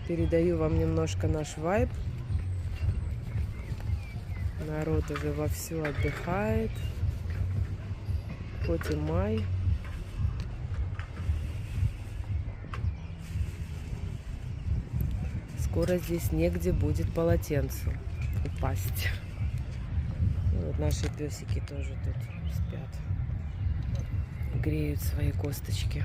Передаю вам немножко наш вайб. Народ уже вовсю отдыхает. Хоть и май. Скоро здесь негде будет полотенцу упасть. И вот наши песики тоже тут спят. Греют свои косточки.